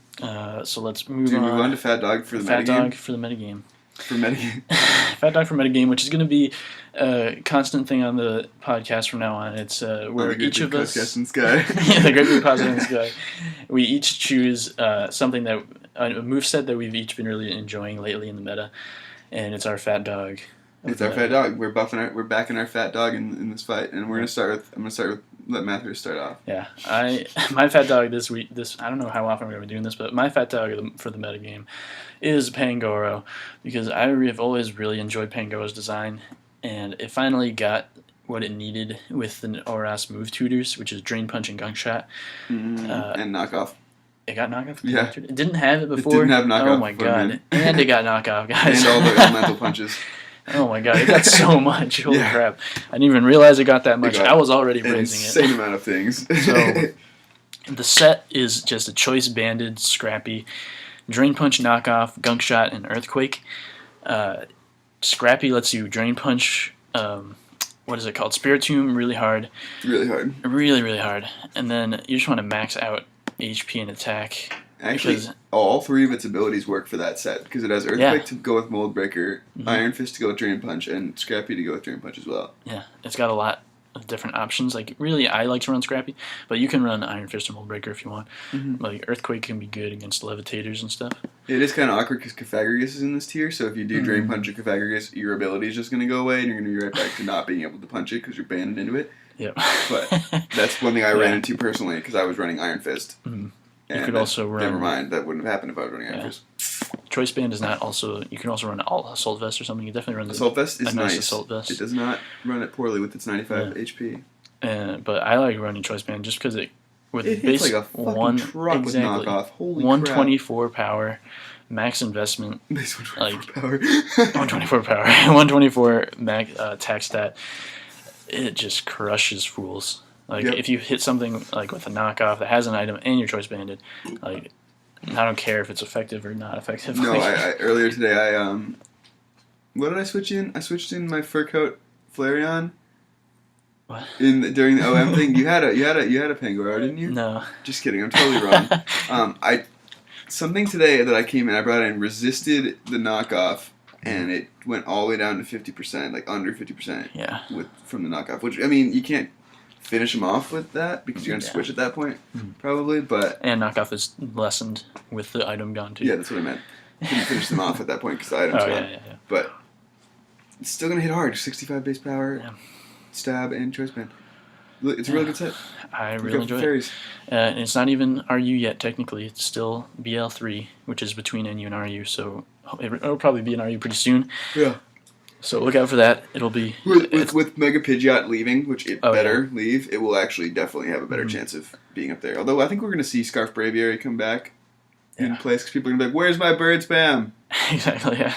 [SPEAKER 1] So let's move on
[SPEAKER 2] to Fat Dog for the metagame.
[SPEAKER 1] Fat Dog for the metagame.
[SPEAKER 2] Fat
[SPEAKER 1] Dog for metagame, which is going to be a constant thing on the podcast from now on. It's where each of us, the Great Big Podcast in the Sky, we each choose something that a moveset that we've each been really enjoying lately in the meta, and it's our Fat Dog.
[SPEAKER 2] It's our Fat Dog. We're backing our Fat Dog in this fight, and I'm gonna start with let Matthew start off.
[SPEAKER 1] Yeah, my Fat Dog this week. I don't know how often we're gonna be doing this, but my Fat Dog for the metagame is Pangoro, because I have always really enjoyed Pangoro's design, and it finally got what it needed with the Oras move tutors, which is Drain Punch and Gunk Shot.
[SPEAKER 2] And knockoff.
[SPEAKER 1] It got knockoff?
[SPEAKER 2] Yeah.
[SPEAKER 1] It didn't have it before?
[SPEAKER 2] It didn't have knockoff.
[SPEAKER 1] Oh my god. And it got knockoff, guys.
[SPEAKER 2] And all the elemental punches.
[SPEAKER 1] Oh my god, it got so much. Holy crap. I didn't even realize it got that much. I was already praising it.
[SPEAKER 2] Insane amount of things.
[SPEAKER 1] So, the set is just a Choice Banded, Scrappy, Drain Punch knockoff, Gunk Shot, and Earthquake. Scrappy lets you Drain Punch, what is it called? Spiritomb really hard.
[SPEAKER 2] Really hard.
[SPEAKER 1] Really, really hard. And then you just want to max out HP and attack.
[SPEAKER 2] Actually, all three of its abilities work for that set, because it has Earthquake to go with Mold Breaker, Iron Fist to go with Drain Punch, and Scrappy to go with Drain Punch as well.
[SPEAKER 1] Yeah, it's got a lot of different options. Really, I like to run Scrappy, but you can run Iron Fist or Mold Breaker if you want. Earthquake can be good against Levitators and stuff.
[SPEAKER 2] It is kind of awkward because Cofagrigus is in this tier, so if you do Drain Punch or Cofagrigus, your ability is just going to go away, and you're going to be right back to not being able to punch it because you're banded into it.
[SPEAKER 1] Yep.
[SPEAKER 2] But that's one thing I ran into personally, because I was running Iron Fist.
[SPEAKER 1] You could also run...
[SPEAKER 2] Never mind, that wouldn't have happened if I was running Iron Fist.
[SPEAKER 1] Choice Band is not also... You can also run Assault Vest or something. You definitely run
[SPEAKER 2] Assault Vest is nice.
[SPEAKER 1] Assault Vest.
[SPEAKER 2] It does not run it poorly with its 95 HP.
[SPEAKER 1] But I like running Choice Band just because it
[SPEAKER 2] hits like a fucking truck with knockoff. Holy
[SPEAKER 1] 124 power, max investment.
[SPEAKER 2] Base 124 power.
[SPEAKER 1] 124 power. 124 max attack stat. It just crushes fools. If you hit something with a knockoff that has an item and you're Choice Banded, I don't care if it's effective or not effective.
[SPEAKER 2] No, I earlier today what did I switch in? I switched in my Fur Coat Flareon.
[SPEAKER 1] What?
[SPEAKER 2] During the OM thing, you had a Pangoro, didn't you?
[SPEAKER 1] No.
[SPEAKER 2] Just kidding. I'm totally wrong. Something today that I came in, I brought in resisted the knockoff, and it went all the way down to 50%, under 50%.
[SPEAKER 1] Yeah.
[SPEAKER 2] From the knockoff, which I mean, you can't. finish him off with that because you're going to switch at that point, probably. But
[SPEAKER 1] and knock off his lessened with the item gone too.
[SPEAKER 2] Yeah, that's what I meant. You can finish them off at that point because the item's gone.
[SPEAKER 1] Yeah.
[SPEAKER 2] But it's still going to hit hard. 65 base power, stab, and choice band. It's a really good set.
[SPEAKER 1] I really enjoy it. And it's not even RU yet, technically. It's still BL3, which is between NU and RU, so it'll probably be an RU pretty soon.
[SPEAKER 2] Yeah.
[SPEAKER 1] So look out for that. It'll be...
[SPEAKER 2] With Mega Pidgeot leaving, which it better leave, it will actually definitely have a better chance of being up there. Although I think we're going to see Scarf Braviary come back in place, because people are going to be like, where's my bird spam?
[SPEAKER 1] Exactly, yeah.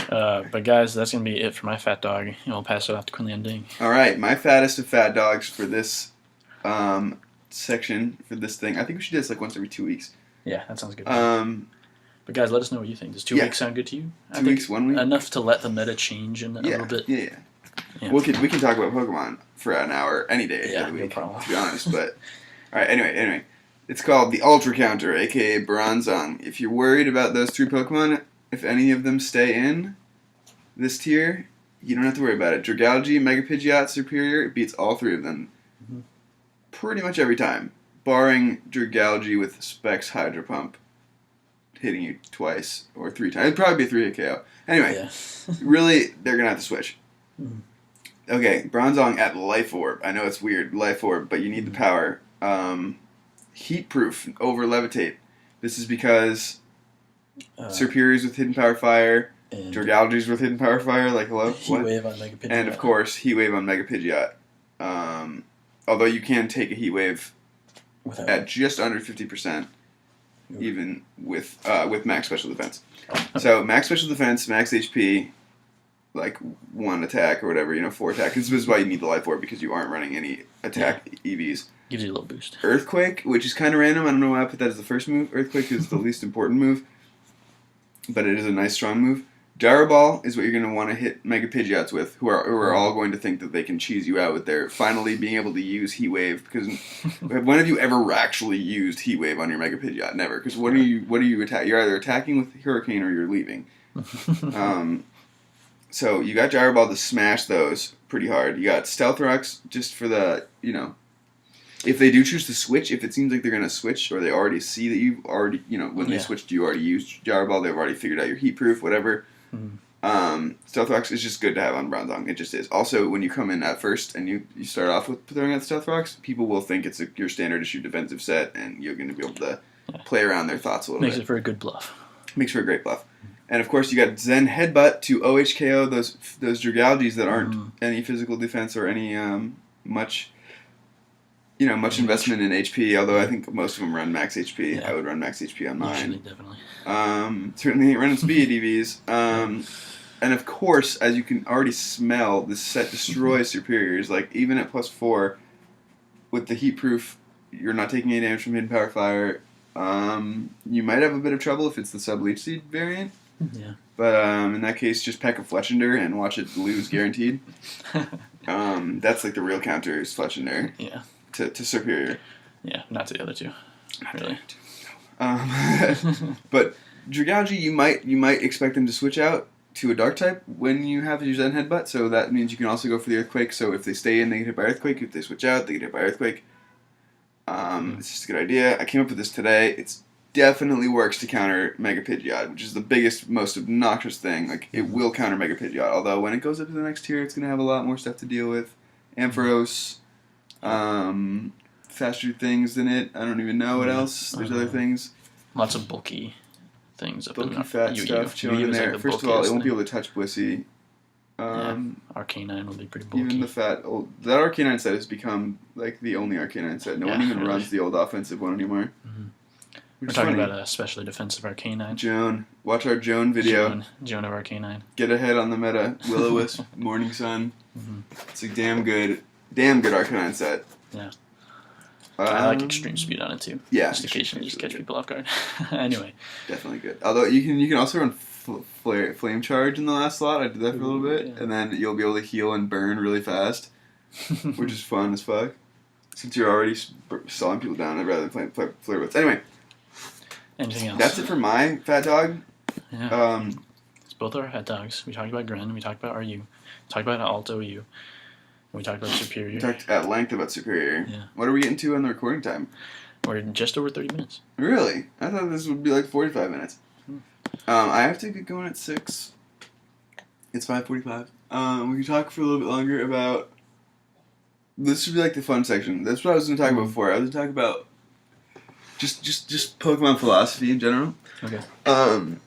[SPEAKER 1] But guys, that's going to be it for my fat dog. And we'll pass it off to Quinley and Ding.
[SPEAKER 2] All right, my fattest of fat dogs for this section, for this thing. I think we should do this like once every 2 weeks.
[SPEAKER 1] Yeah, that sounds good. But guys, let us know what you think. Does 2 weeks sound good to you?
[SPEAKER 2] 2 weeks, 1 week?
[SPEAKER 1] Enough to let the meta change in a little bit.
[SPEAKER 2] Yeah. We can talk about Pokemon for an hour any day of the week,
[SPEAKER 1] no problem.
[SPEAKER 2] to be honest. But all right, anyway. It's called the Ultra Counter, a.k.a. Bronzong. If you're worried about those 3 Pokemon, if any of them stay in this tier, you don't have to worry about it. Dragalge, Mega Pidgeot, Serperior, it beats all 3 of them. Pretty much every time. Barring Dragalge with Specs Hydro Pump hitting you twice or 3 times. It'd probably be a 3-hit KO. Anyway, really, they're going to have to switch. Okay, Bronzong at Life Orb. I know it's weird, Life Orb, but you need the power. Heat Proof over Levitate. This is because Serperior's with Hidden Power Fire, Dragalge's with Hidden Power Fire, like hello?
[SPEAKER 1] Heat Wave on Mega Pidgeot.
[SPEAKER 2] And of course, Heat Wave on Mega Pidgeot. Although you can take a Heat Wave at just under 50%, even with max special defense. So max special defense, max HP, like 1 attack or whatever, 4 attack. This is why you need the Life Orb, because you aren't running any attack EVs.
[SPEAKER 1] Gives you a little boost.
[SPEAKER 2] Earthquake, which is kind of random. I don't know why I put that as the first move. Earthquake is the least important move, but it is a nice, strong move. Gyro Ball is what you're going to want to hit Mega Pidgeots with, who are all going to think that they can cheese you out with their finally being able to use Heat Wave. Because when have you ever actually used Heat Wave on your Mega Pidgeot? Never. Because what are you attacking? You're either attacking with Hurricane or you're leaving. So you got Gyro Ball to smash those pretty hard. You got Stealth Rocks just for the, if they do choose to switch, if it seems like they're going to switch, or they already see that you've already, when they switched, you already used Gyro Ball, they've already figured out your Heat Proof, whatever. Stealth Rocks is just good to have on Bronzong. It just is. Also, when you come in at first and you start off with throwing out Stealth Rocks, people will think it's your standard issue defensive set, and you're going to be able to play around their thoughts a little bit.
[SPEAKER 1] Makes it for a good bluff.
[SPEAKER 2] Makes for a great bluff. And of course, you got Zen Headbutt to OHKO those Dragalges that aren't any physical defense or any much investment in HP. Although I think most of them run max HP. I would run max HP on mine.
[SPEAKER 1] Usually, definitely.
[SPEAKER 2] Certainly ain't running speed EVs. And of course, as you can already smell, this set destroys Serperiors. Like even at +4, with the Heat Proof, you're not taking any damage from Hidden Power Fire. You might have a bit of trouble if it's the Sub-Leech Seed variant.
[SPEAKER 1] Yeah.
[SPEAKER 2] But in that case, just pack a Fletchinder and watch it lose guaranteed. That's like the real counter is Fletchinder.
[SPEAKER 1] Yeah.
[SPEAKER 2] To Serperior.
[SPEAKER 1] Yeah, not to the other two. Really.
[SPEAKER 2] But Dragalge, you might expect them to switch out to a Dark type when you have your Zen Headbutt. So that means you can also go for the Earthquake. So if they stay in, they get hit by Earthquake. If they switch out, they get hit by Earthquake. It's just a good idea. I came up with this today. It's definitely works to counter Mega Pidgeot, which is the biggest, most obnoxious thing. Like, it will counter Mega Pidgeot, although when it goes up to the next tier, it's going to have a lot more stuff to deal with. Ampharos, faster things than it. I don't even know what else. There's other things.
[SPEAKER 1] Lots of bulky things up
[SPEAKER 2] bulky
[SPEAKER 1] in
[SPEAKER 2] fat stuff chilling in there. First of all, it won't be able to touch Blissey.
[SPEAKER 1] Arcanine will be pretty bulky.
[SPEAKER 2] Even the that Arcanine set has become like the only Arcanine set. No one even runs the old offensive one anymore.
[SPEAKER 1] We're talking about a specially defensive Arcanine.
[SPEAKER 2] Joan. Watch our Joan video.
[SPEAKER 1] Joan of Arcanine.
[SPEAKER 2] Get ahead on the meta. Will-O-Wisp, Morning Sun. It's a damn good Arcanine set.
[SPEAKER 1] Yeah. I like extreme speed on it too.
[SPEAKER 2] Yeah.
[SPEAKER 1] Just occasionally just catch people off guard. Anyway.
[SPEAKER 2] Definitely good. Although you can also run Flame Charge in the last slot. I did that for a little bit. And then you'll be able to heal and burn really fast. Which is fun as fuck. Since you're already sawing people down, I'd rather play Flare Blitz. Anyway.
[SPEAKER 1] Anything else?
[SPEAKER 2] That's it for my fat dog.
[SPEAKER 1] Yeah. It's both our fat dogs. We talked about Gren. We talked about RU. We talked about Alt OU. We talked about Serperior.
[SPEAKER 2] We talked at length about Serperior.
[SPEAKER 1] Yeah.
[SPEAKER 2] What are we getting to on the recording time?
[SPEAKER 1] We're just over 30 minutes.
[SPEAKER 2] Really? I thought this would be like 45 minutes. I have to get going at 6. It's 5:45. We can talk for a little bit longer about... This should be like the fun section. That's what I was going to talk about before. I was going to talk about just Pokemon philosophy in general.
[SPEAKER 1] Okay.
[SPEAKER 2] What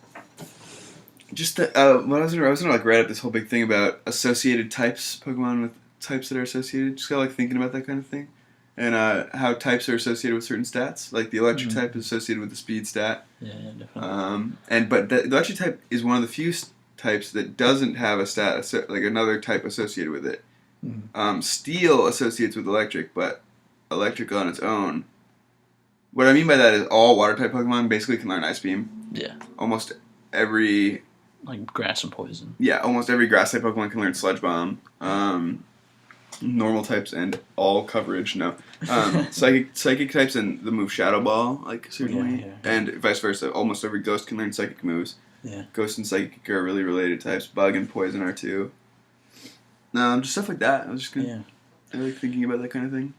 [SPEAKER 2] I was gonna like write up this whole big thing about associated types, Pokemon with types that are associated. Just kind of like thinking about that kind of thing, and how types are associated with certain stats. Like the electric type is associated with the speed stat.
[SPEAKER 1] Yeah, definitely.
[SPEAKER 2] But the electric type is one of the few types that doesn't have a stat like another type associated with it. Steel associates with electric, but electric on its own. What I mean by that is all water type Pokemon basically can learn Ice Beam.
[SPEAKER 1] Yeah.
[SPEAKER 2] Almost every...
[SPEAKER 1] Like grass and poison.
[SPEAKER 2] Yeah, almost every grass type Pokemon can learn Sludge Bomb. Normal types and all coverage, no. Psychic types and the move Shadow Ball, like, certainly.
[SPEAKER 1] Yeah.
[SPEAKER 2] And vice versa. Almost every ghost can learn psychic moves.
[SPEAKER 1] Yeah.
[SPEAKER 2] Ghost and Psychic are really related types. Bug and Poison are too. Just stuff like that. I was just gonna... I like thinking about that kind of thing.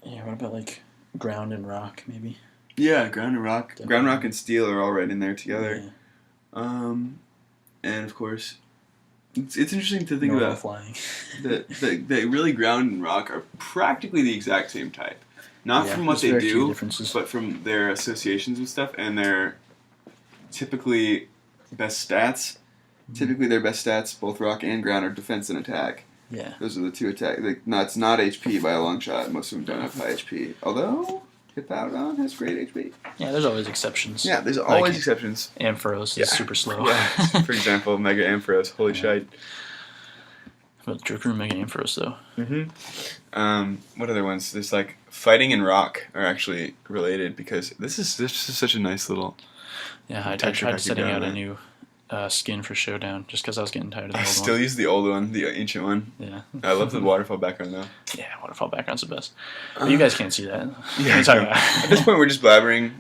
[SPEAKER 1] Yeah, what about, like, ground and rock, maybe?
[SPEAKER 2] Yeah, ground and rock.
[SPEAKER 1] Definitely.
[SPEAKER 2] Ground, rock, and steel are all right in there together.
[SPEAKER 1] Yeah.
[SPEAKER 2] And of course, it's interesting to think
[SPEAKER 1] Normal
[SPEAKER 2] about
[SPEAKER 1] flying.
[SPEAKER 2] that really ground and rock are practically the exact same type. Not from what they do, but from their associations with stuff and their typically best stats. Typically, their best stats, both rock and ground, are defense and attack.
[SPEAKER 1] Yeah.
[SPEAKER 2] Those are the two attack. It's not HP by a long shot. Most of them don't have high HP. Although, Hippowdon has great HP.
[SPEAKER 1] Yeah, there's always exceptions.
[SPEAKER 2] Yeah, there's always exceptions.
[SPEAKER 1] Ampharos is super slow.
[SPEAKER 2] Yeah. For example, Mega Ampharos. Holy shite.
[SPEAKER 1] But Dripper and Mega Ampharos, though.
[SPEAKER 2] What other ones? There's like fighting and rock are actually related because this is such a nice little...
[SPEAKER 1] Yeah, I tried setting out a new skin for Showdown just because I was getting tired of the old one.
[SPEAKER 2] I still use the old one, the ancient one.
[SPEAKER 1] Yeah.
[SPEAKER 2] I love the waterfall background though.
[SPEAKER 1] Yeah, waterfall background's the best. But you guys can't see that.
[SPEAKER 2] Yeah, at this point we're just blabbering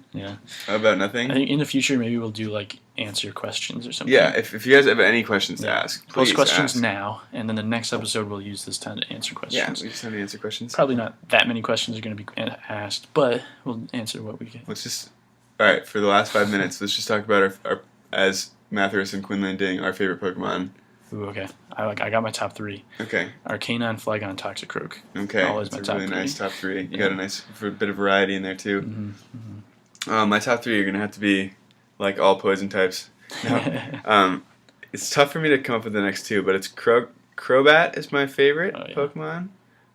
[SPEAKER 2] about nothing.
[SPEAKER 1] I think in the future maybe we'll do like answer questions or something.
[SPEAKER 2] Yeah, if you guys have any questions to ask, please
[SPEAKER 1] post questions
[SPEAKER 2] ask.
[SPEAKER 1] now, and then the next episode we'll use this time to answer questions.
[SPEAKER 2] Yeah, we just have to answer questions.
[SPEAKER 1] Probably not that many questions are going to be asked, but we'll answer what we can.
[SPEAKER 2] Alright, for the last 5 minutes, let's just talk about our as Mathras and Quinlan Ding, our favorite Pokemon.
[SPEAKER 1] Ooh, okay. I got my top 3.
[SPEAKER 2] Okay.
[SPEAKER 1] Arcanine, Flygon, Toxicroak.
[SPEAKER 2] Okay.
[SPEAKER 1] Always my
[SPEAKER 2] That's
[SPEAKER 1] top
[SPEAKER 2] a really
[SPEAKER 1] 3.
[SPEAKER 2] nice top 3. You got a nice bit of variety in there too. My top 3 are gonna have to be like all poison types. No. It's tough for me to come up with the next 2, but it's Crobat is my favorite Pokemon,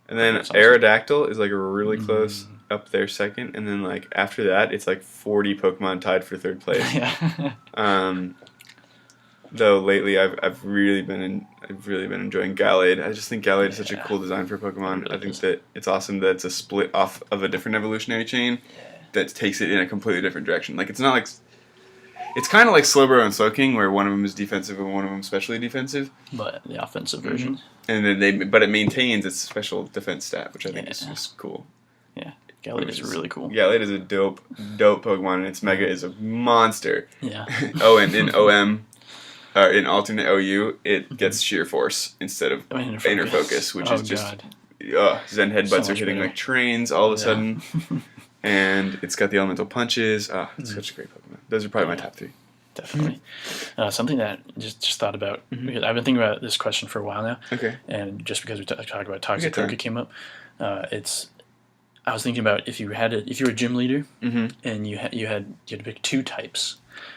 [SPEAKER 2] and then Aerodactyl is like a really close up there second, and then like after that it's like 40 Pokemon tied for 3rd place. Though lately I've really been enjoying Gallade. I just think Gallade is such a cool design for Pokemon. Really I think that it's awesome that it's a split off of a different evolutionary chain that takes it in a completely different direction. Like it's not like it's kind of like Slowbro and Slowking, where one of them is defensive and one of them specially defensive.
[SPEAKER 1] But the offensive version.
[SPEAKER 2] And then but it maintains its special defense stat, which I think is just cool.
[SPEAKER 1] Yeah. Gallade is really cool.
[SPEAKER 2] Gallade is a dope Pokemon, and its Mega is a monster.
[SPEAKER 1] Yeah.
[SPEAKER 2] Oh, and in OM, or in alternate OU, it gets Sheer Force instead of Inner Focus, which is just... Zen Headbutts are hitting like trains all of a sudden. And it's got the Elemental Punches. It's such a great Pokemon. Those are probably my top 3.
[SPEAKER 1] Definitely. Something that just thought about, because I've been thinking about this question for a while now.
[SPEAKER 2] Okay.
[SPEAKER 1] And just because we talked about Toxicroak, it came up. I was thinking about if you were a gym leader and you had to pick 2 types,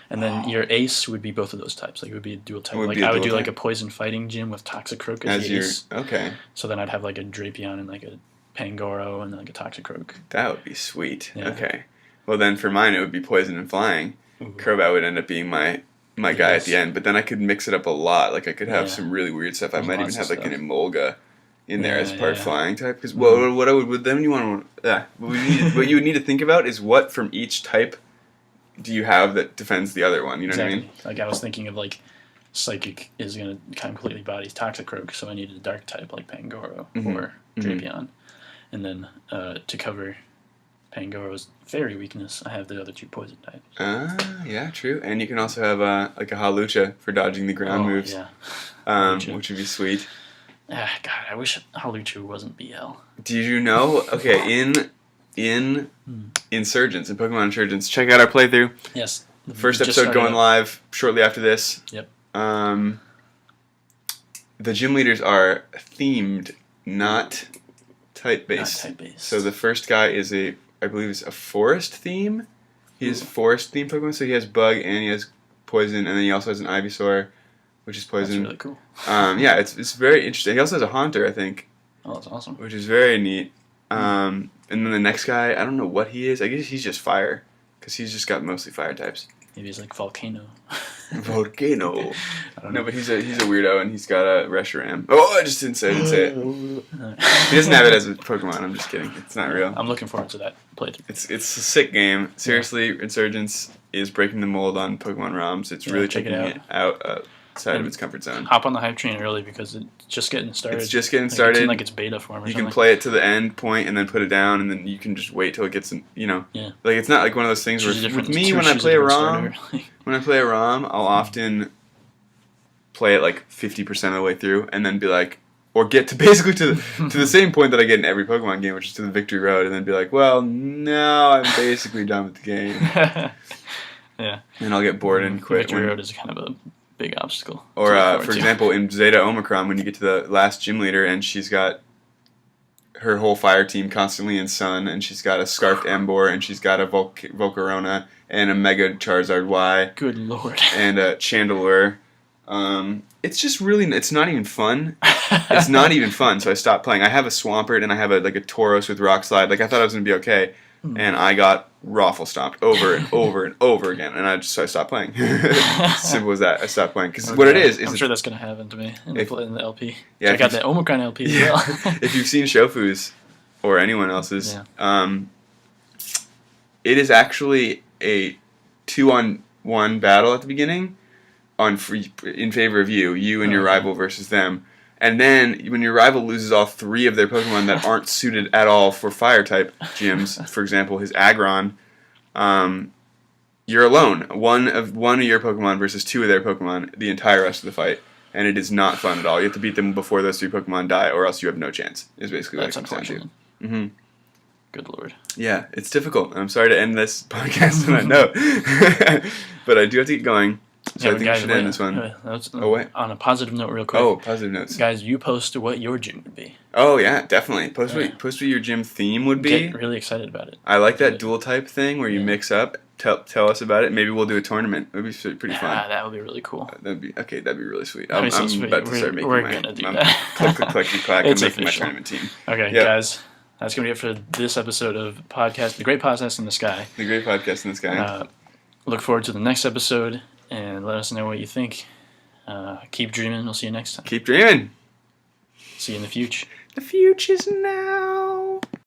[SPEAKER 1] and then your ace would be both of those types. Like it would be a dual type. Like I would do like a poison fighting gym with Toxicroak as the ace.
[SPEAKER 2] Okay.
[SPEAKER 1] So then I'd have like a Drapion and like a Pangoro and like a Toxicroak.
[SPEAKER 2] That would be sweet.
[SPEAKER 1] Yeah.
[SPEAKER 2] Okay. Well then for mine it would be poison and flying. Crobat would end up being my guy at the end, but then I could mix it up a lot. Like I could have some really weird stuff. I might even have like an Emolga in there as part flying type. Because what you would need to think about is what from each type do you have that defends the other one. You know what I mean?
[SPEAKER 1] Like I was thinking of like Psychic is going to completely body Toxicroak, so I needed a dark type like Pangoro or Drapion. And then to cover Pangoro's fairy weakness, I have the other 2 poison types.
[SPEAKER 2] Yeah, true. And you can also have like a Hawlucha for dodging the ground moves, which would be sweet.
[SPEAKER 1] God, I wish Haluchu wasn't BL.
[SPEAKER 2] Did you know? Okay, in Insurgents, in Pokemon Insurgents, check out our playthrough.
[SPEAKER 1] Yes.
[SPEAKER 2] The first episode going live shortly after this.
[SPEAKER 1] Yep.
[SPEAKER 2] The gym leaders are themed, not type-based.
[SPEAKER 1] Not type-based.
[SPEAKER 2] So the first guy is I believe it's a forest theme. He has forest-themed Pokemon, so he has Bug and he has Poison, and then he also has an Ivysaur, which is Poison.
[SPEAKER 1] That's really cool.
[SPEAKER 2] Yeah, it's very interesting. He also has a Haunter, I think.
[SPEAKER 1] Oh, that's awesome.
[SPEAKER 2] Which is very neat. And then the next guy, I don't know what he is. I guess he's just fire, because he's just got mostly fire types.
[SPEAKER 1] Maybe he's like Volcano.
[SPEAKER 2] Volcano.
[SPEAKER 1] I don't know.
[SPEAKER 2] No, but he's a weirdo, and he's got a Reshiram. Oh, I just didn't say it. He doesn't have it as a Pokemon. I'm just kidding. It's not real.
[SPEAKER 1] I'm looking forward to that playthrough.
[SPEAKER 2] It's a sick game. Seriously, Insurgents is breaking the mold on Pokemon ROMs. It's really taking it outside of its comfort zone.
[SPEAKER 1] Hop on the hype train early because it's just getting started.
[SPEAKER 2] It's just getting started.
[SPEAKER 1] It's in like its beta form or
[SPEAKER 2] you
[SPEAKER 1] something.
[SPEAKER 2] can play it to the end point and then put it down, and then you can just wait till it gets,
[SPEAKER 1] Yeah.
[SPEAKER 2] Like it's not like one of those things where with me when I play a ROM, I'll often play it like 50% of the way through, and then be like, or get to basically to the same point that I get in every Pokemon game, which is to the victory road, and then be like, well, now I'm basically done with the game.
[SPEAKER 1] Yeah.
[SPEAKER 2] And I'll get bored and quit.
[SPEAKER 1] Victory road is kind of a big obstacle.
[SPEAKER 2] Or, for example, in Zeta Omicron, when you get to the last gym leader and she's got her whole fire team constantly in Sun, and she's got a Scarfed Embor, and she's got a Volcarona, and a Mega Charizard Y.
[SPEAKER 1] Good lord.
[SPEAKER 2] And a Chandelure. It's just really, it's not even fun. It's not even fun, so I stopped playing. I have a Swampert, and I have a Tauros with Rock Slide. Like, I thought I was going to be okay. And I got raffle stomped over and over and over again, and so I stopped playing. Simple as that. I stopped playing because what it is
[SPEAKER 1] I'm sure that's gonna happen to me in the LP.
[SPEAKER 2] Yeah,
[SPEAKER 1] Check out the Omicron LP as well.
[SPEAKER 2] If you've seen Shofu's or anyone else's, it is actually a 2-on-1 battle at the beginning in favor of you and your rival versus them. And then, when your rival loses all 3 of their Pokemon that aren't suited at all for Fire-type gyms, for example, his Aggron, you're alone. One of your Pokemon versus 2 of their Pokemon the entire rest of the fight. And it is not fun at all. You have to beat them before those 3 Pokemon die, or else you have no chance, is basically what it comes down to. Mm-hmm.
[SPEAKER 1] Good lord.
[SPEAKER 2] Yeah, it's difficult. I'm sorry to end this podcast on that note. But I do have to get going. So I think
[SPEAKER 1] guys,
[SPEAKER 2] we should end this one.
[SPEAKER 1] Wait. On a positive note, real quick.
[SPEAKER 2] Oh, positive notes.
[SPEAKER 1] Guys, you post what your gym would be.
[SPEAKER 2] Oh, yeah, definitely. Post what your gym theme would be.
[SPEAKER 1] Get really excited about it.
[SPEAKER 2] I like that dual type thing where you mix up. Tell us about it. Maybe we'll do a tournament. It would be pretty fun.
[SPEAKER 1] That would be really cool.
[SPEAKER 2] That'd be really sweet.
[SPEAKER 1] I'm
[SPEAKER 2] about to start making
[SPEAKER 1] we're gonna do that.
[SPEAKER 2] Click, clack.
[SPEAKER 1] It's
[SPEAKER 2] I'm making my
[SPEAKER 1] official.
[SPEAKER 2] tournament team.
[SPEAKER 1] Okay, guys. That's going to be it for this episode of podcast, The Great Podcast in the Sky.
[SPEAKER 2] The Great Podcast in the Sky.
[SPEAKER 1] Look forward to the next episode, and let us know what you think. Keep dreaming. We'll see you next time.
[SPEAKER 2] Keep dreaming.
[SPEAKER 1] See you in the future.
[SPEAKER 2] The future's now.